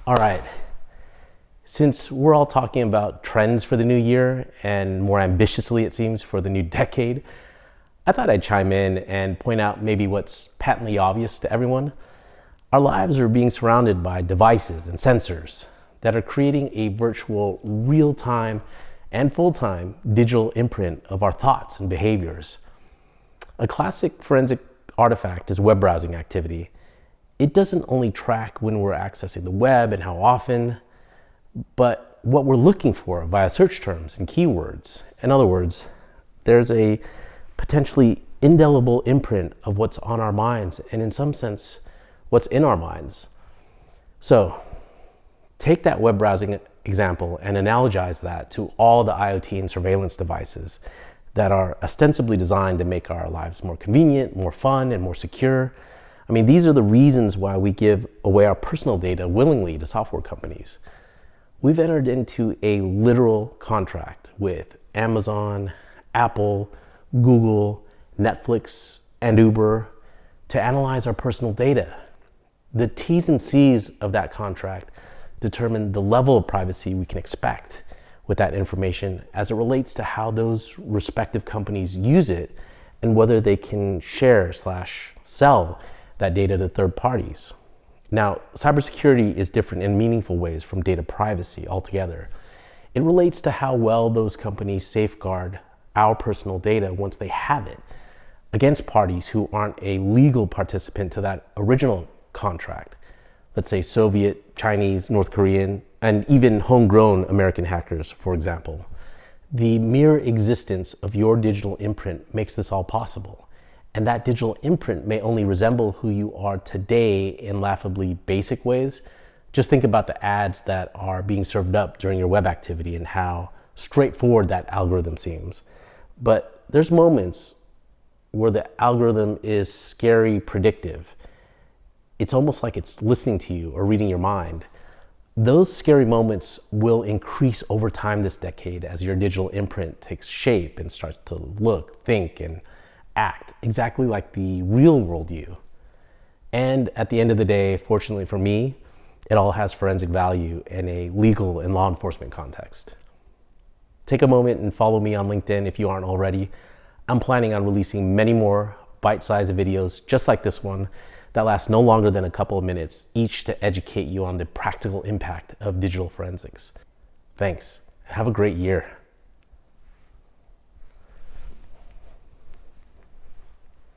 All right, since we're all talking about trends for the new year and more ambitiously, it seems, for the new decade, I thought I'd chime in and point out maybe what's patently obvious to everyone. Our lives are being surrounded by devices and sensors that are creating a virtual real-time and full-time digital imprint of our thoughts and behaviors. A classic forensic artifact is web browsing activity. It doesn't only track when we're accessing the web and how often, but what we're looking for via search terms and keywords. In other words, there's a potentially indelible imprint of what's on our minds and, in some sense, what's in our minds. So take that web browsing example and analogize that to all the IoT and surveillance devices that are ostensibly designed to make our lives more convenient, more fun, and more secure. I mean, these are the reasons why we give away our personal data willingly to software companies. We've entered into a literal contract with Amazon, Apple, Google, Netflix, and Uber to analyze our personal data. The T's and C's of that contract determine the level of privacy we can expect with that information as it relates to how those respective companies use it and whether they can share/sell that data to third parties. Now, cybersecurity is different in meaningful ways from data privacy altogether. It relates to how well those companies safeguard our personal data once they have it against parties who aren't a legal participant to that original contract. Let's say Soviet, Chinese, North Korean, and even homegrown American hackers, for example. The mere existence of your digital imprint makes this all possible. And that digital imprint may only resemble who you are today in laughably basic ways. Just think about the ads that are being served up during your web activity and how straightforward that algorithm seems. But there's moments where the algorithm is scary predictive. It's almost like it's listening to you or reading your mind. Those scary moments will increase over time this decade as your digital imprint takes shape and starts to look, think, and act exactly like the real world you. And at the end of the day, fortunately for me, it all has forensic value in a legal and law enforcement context. Take a moment and follow me on LinkedIn if you aren't already. I'm planning on releasing many more bite-sized videos just like this one that last no longer than a couple of minutes, each to educate you on the practical impact of digital forensics. Thanks. Have a great year.